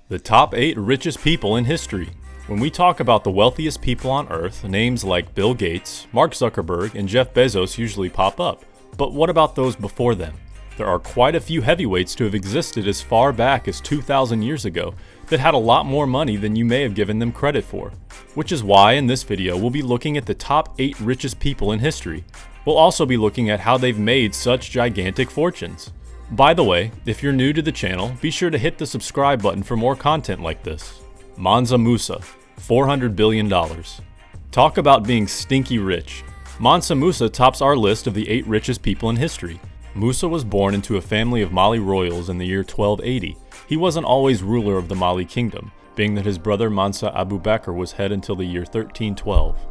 The top 8 richest people in history. When we talk about the wealthiest people on Earth, names like Bill Gates, Mark Zuckerberg, and Jeff Bezos usually pop up. But what about those before them? There are quite a few heavyweights to have existed as far back as 2,000 years ago that had a lot more money than you may have given them credit for. Which is why in this video we'll be looking at the top 8 richest people in history. We'll also be looking at how they've made such gigantic fortunes. By the way, if you're new to the channel, be sure to hit the subscribe button for more content like this. Mansa Musa, $400 billion. Talk about being stinky rich. Mansa Musa tops our list of the 8 richest people in history. Musa was born into a family of Mali royals in the year 1280. He wasn't always ruler of the Mali kingdom, being that his brother Mansa Abu Bakr was head until the year 1312.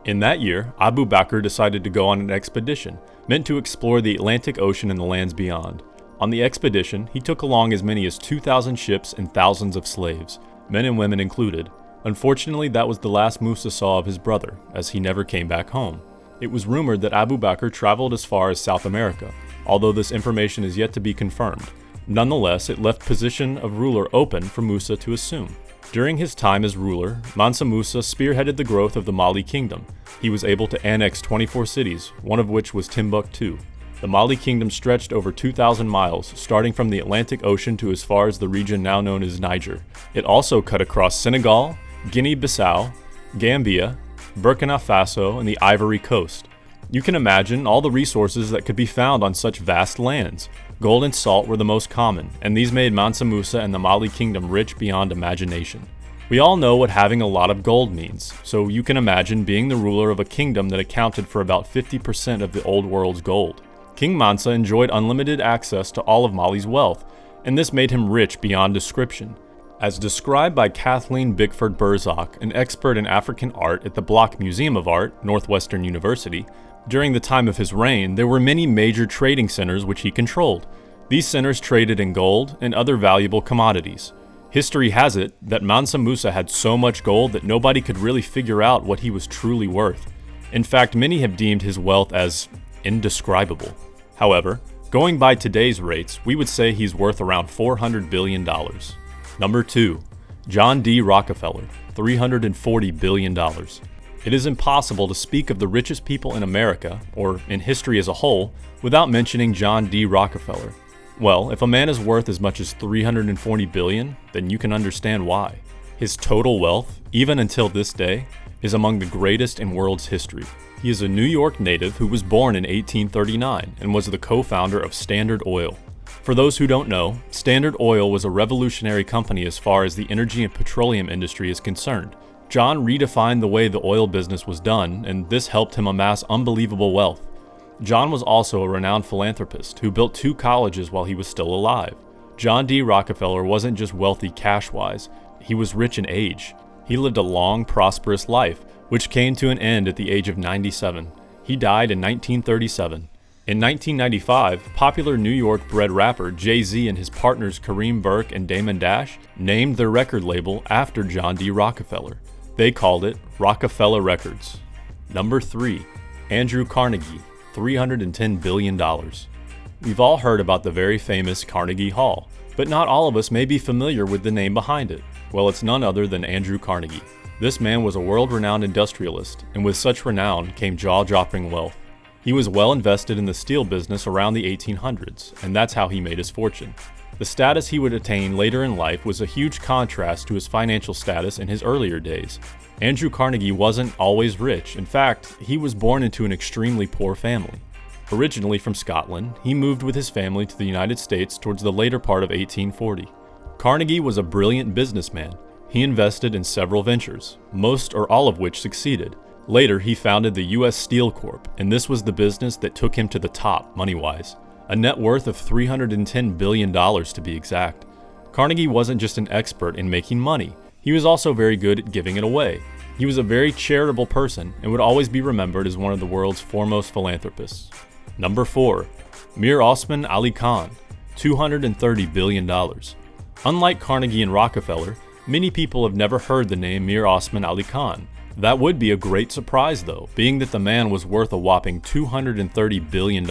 In that year, Abu Bakr decided to go on an expedition, meant to explore the Atlantic Ocean and the lands beyond. On the expedition, he took along as many as 2,000 ships and thousands of slaves, men and women included. Unfortunately, that was the last Musa saw of his brother, as he never came back home. It was rumored that Abu Bakr traveled as far as South America, although this information is yet to be confirmed. Nonetheless, it left position of ruler open for Musa to assume. During his time as ruler, Mansa Musa spearheaded the growth of the Mali kingdom. He was able to annex 24 cities, one of which was Timbuktu. The Mali kingdom stretched over 2,000 miles, starting from the Atlantic Ocean to as far as the region now known as Niger. It also cut across Senegal, Guinea-Bissau, Gambia, Burkina Faso, and the Ivory Coast. You can imagine all the resources that could be found on such vast lands. Gold and salt were the most common, and these made Mansa Musa and the Mali kingdom rich beyond imagination. We all know what having a lot of gold means, so you can imagine being the ruler of a kingdom that accounted for about 50% of the old world's gold. King Mansa enjoyed unlimited access to all of Mali's wealth, and this made him rich beyond description. As described by Kathleen Bickford-Burzach, an expert in African art at the Bloch Museum of Art, Northwestern University, during the time of his reign, there were many major trading centers which he controlled. These centers traded in gold and other valuable commodities. History has it that Mansa Musa had so much gold that nobody could really figure out what he was truly worth. In fact, many have deemed his wealth as indescribable. However, going by today's rates, we would say he's worth around $400 billion. Number 2. John D Rockefeller, $340 billion. It is impossible to speak of the richest people in America, or in history as a whole, without mentioning John D Rockefeller. Well, if a man is worth as much as $340 billion, then you can understand why. His total wealth, even until this day, is among the greatest in world's history. He is a New York native who was born in 1839 and was the co-founder of Standard Oil. For those who don't know, Standard Oil was a revolutionary company as far as the energy and petroleum industry is concerned. John redefined the way the oil business was done, and this helped him amass unbelievable wealth. John was also a renowned philanthropist who built 2 colleges while he was still alive. John D Rockefeller wasn't just wealthy cash-wise, he was rich in age. He lived a long, prosperous life, which came to an end at the age of 97. He died in 1937. In 1995, popular New York-bred rapper Jay-Z and his partners Kareem Burke and Damon Dash named their record label after John D Rockefeller. They called it Rockefeller Records. Number 3. Andrew Carnegie, $310 billion. We've all heard about the very famous Carnegie Hall, but not all of us may be familiar with the name behind it. Well, it's none other than Andrew Carnegie. This man was a world-renowned industrialist, and with such renown came jaw-dropping wealth. He was well invested in the steel business around the 1800s, and that's how he made his fortune. The status he would attain later in life was a huge contrast to his financial status in his earlier days. Andrew Carnegie wasn't always rich. In fact, he was born into an extremely poor family. Originally from Scotland, he moved with his family to the United States towards the later part of 1840. Carnegie was a brilliant businessman. He invested in several ventures, most or all of which succeeded. Later, he founded the U.S. Steel Corp, and this was the business that took him to the top, money-wise. A net worth of $310 billion to be exact. Carnegie wasn't just an expert in making money, he was also very good at giving it away. He was a very charitable person and would always be remembered as one of the world's foremost philanthropists. Number 4. Mir Osman Ali Khan, $230 billion. Unlike Carnegie and Rockefeller, many people have never heard the name Mir Osman Ali Khan. That would be a great surprise though, being that the man was worth a whopping $230 billion.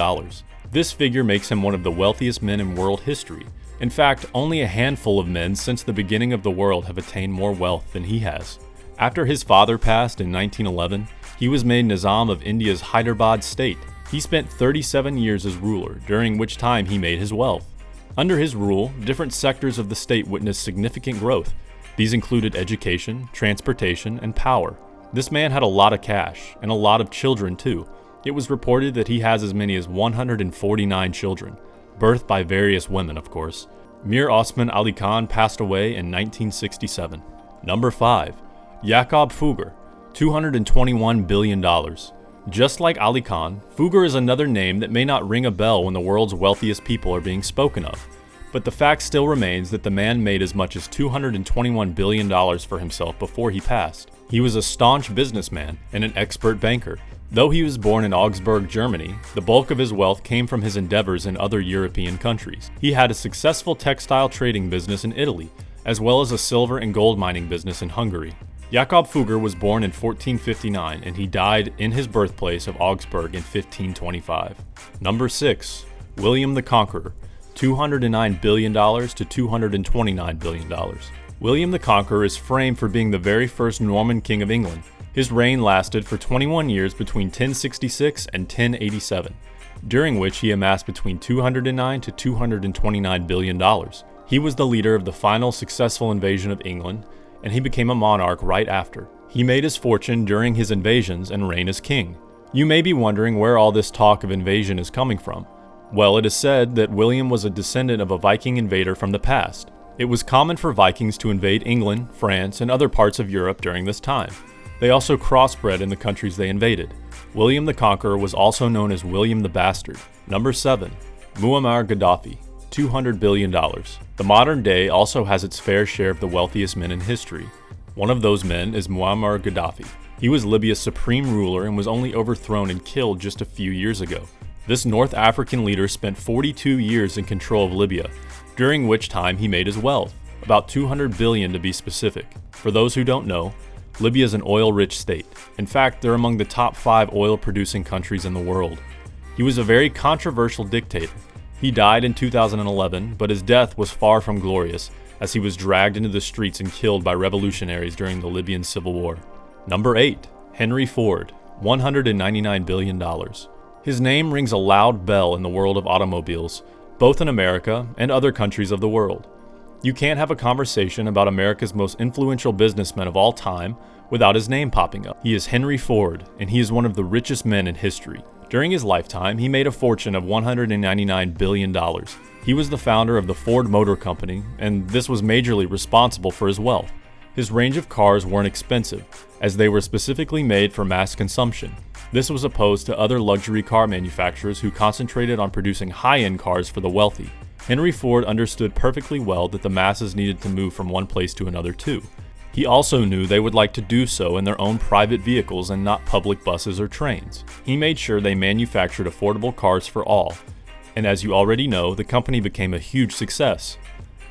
This figure makes him one of the wealthiest men in world history. In fact, only a handful of men since the beginning of the world have attained more wealth than he has. After his father passed in 1911, he was made Nizam of India's Hyderabad state. He spent 37 years as ruler, during which time he made his wealth. Under his rule, different sectors of the state witnessed significant growth. These included education, transportation, and power. This man had a lot of cash, and a lot of children too. It was reported that he has as many as 149 children, birthed by various women, of course. Mir Osman Ali Khan passed away in 1967. Number 5. Jakob Fugger, $221 billion. Just like Ali Khan, Fugger is another name that may not ring a bell when the world's wealthiest people are being spoken of. But the fact still remains that the man made as much as $221 billion for himself before he passed. He was a staunch businessman and an expert banker. Though he was born in Augsburg, Germany, the bulk of his wealth came from his endeavors in other European countries. He had a successful textile trading business in Italy, as well as a silver and gold mining business in Hungary. Jakob Fugger was born in 1459 and he died in his birthplace of Augsburg in 1525. Number 6. William the Conqueror, $209 billion to $229 billion. William the Conqueror is framed for being the very first Norman king of England. His reign lasted for 21 years between 1066 and 1087, during which he amassed between $209 to $229 billion. He was the leader of the final successful invasion of England, and he became a monarch right after. He made his fortune during his invasions and reign as king. You may be wondering where all this talk of invasion is coming from. Well, it is said that William was a descendant of a Viking invader from the past. It was common for Vikings to invade England, France, and other parts of Europe during this time. They also crossbred in the countries they invaded. William the Conqueror was also known as William the Bastard. Number 7. Muammar Gaddafi, $200 billion. The modern day also has its fair share of the wealthiest men in history. One of those men is Muammar Gaddafi. He was Libya's supreme ruler and was only overthrown and killed just a few years ago. This North African leader spent 42 years in control of Libya, during which time he made his wealth, about $200 billion to be specific. For those who don't know, Libya is an oil-rich state. In fact, they're among the top 5 oil-producing countries in the world. He was a very controversial dictator. He died in 2011, but his death was far from glorious, as he was dragged into the streets and killed by revolutionaries during the Libyan Civil War. Number 8. Henry Ford, $199 billion. His name rings a loud bell in the world of automobiles, both in America and other countries of the world. You can't have a conversation about America's most influential businessman of all time without his name popping up. He is Henry Ford, and he is one of the richest men in history. During his lifetime, he made a fortune of $199 billion. He was the founder of the Ford Motor Company, and this was majorly responsible for his wealth. His range of cars weren't expensive, as they were specifically made for mass consumption. This was opposed to other luxury car manufacturers who concentrated on producing high-end cars for the wealthy. Henry Ford understood perfectly well that the masses needed to move from one place to another too. He also knew they would like to do so in their own private vehicles and not public buses or trains. He made sure they manufactured affordable cars for all, and as you already know, the company became a huge success.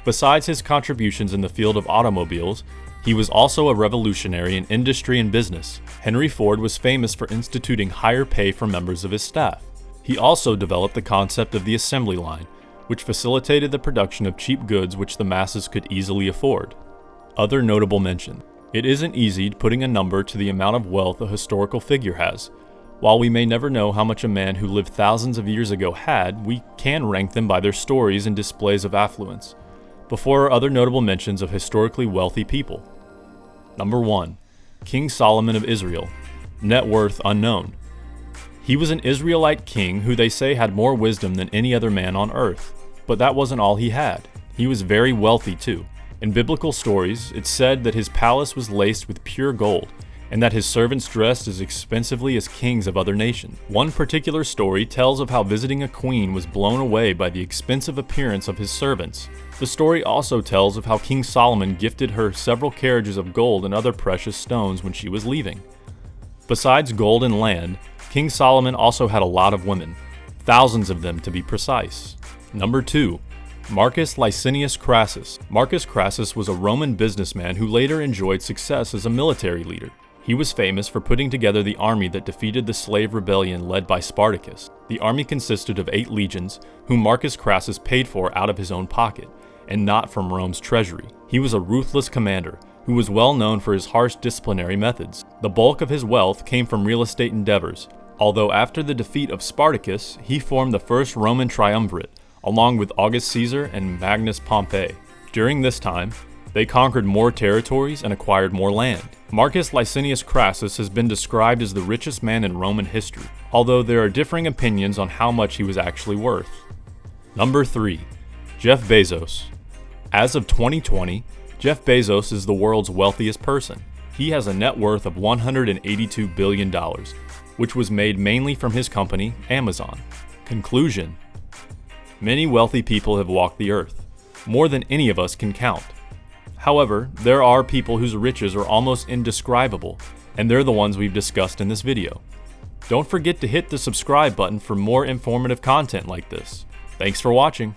Besides his contributions in the field of automobiles, he was also a revolutionary in industry and business. Henry Ford was famous for instituting higher pay for members of his staff. He also developed the concept of the assembly line, which facilitated the production of cheap goods which the masses could easily afford. Other notable mention. It isn't easy putting a number to the amount of wealth a historical figure has. While we may never know how much a man who lived thousands of years ago had, we can rank them by their stories and displays of affluence. Before are other notable mentions of historically wealthy people. Number 1. King Solomon of Israel. Net worth unknown. He was an Israelite king who they say had more wisdom than any other man on earth. But that wasn't all he had. He was very wealthy too. In biblical stories, it's said that his palace was laced with pure gold, and that his servants dressed as expensively as kings of other nations. One particular story tells of how visiting a queen was blown away by the expensive appearance of his servants. The story also tells of how King Solomon gifted her several carriages of gold and other precious stones when she was leaving. Besides gold and land, King Solomon also had a lot of women, thousands of them to be precise. Number 2. Marcus Licinius Crassus. Marcus Crassus was a Roman businessman who later enjoyed success as a military leader. He was famous for putting together the army that defeated the slave rebellion led by Spartacus. The army consisted of 8 legions, whom Marcus Crassus paid for out of his own pocket. and not from Rome's treasury. He was a ruthless commander who was well known for his harsh disciplinary methods. The bulk of his wealth came from real estate endeavors, although after the defeat of Spartacus, he formed the first Roman triumvirate, along with August Caesar and Magnus Pompey. During this time, they conquered more territories and acquired more land. Marcus Licinius Crassus has been described as the richest man in Roman history, although there are differing opinions on how much he was actually worth. Number 3. Jeff Bezos. As of 2020, Jeff Bezos is the world's wealthiest person. He has a net worth of $182 billion, which was made mainly from his company, Amazon. Conclusion: many wealthy people have walked the earth, more than any of us can count. However, there are people whose riches are almost indescribable, and they're the ones we've discussed in this video. Don't forget to hit the subscribe button for more informative content like this. Thanks for watching.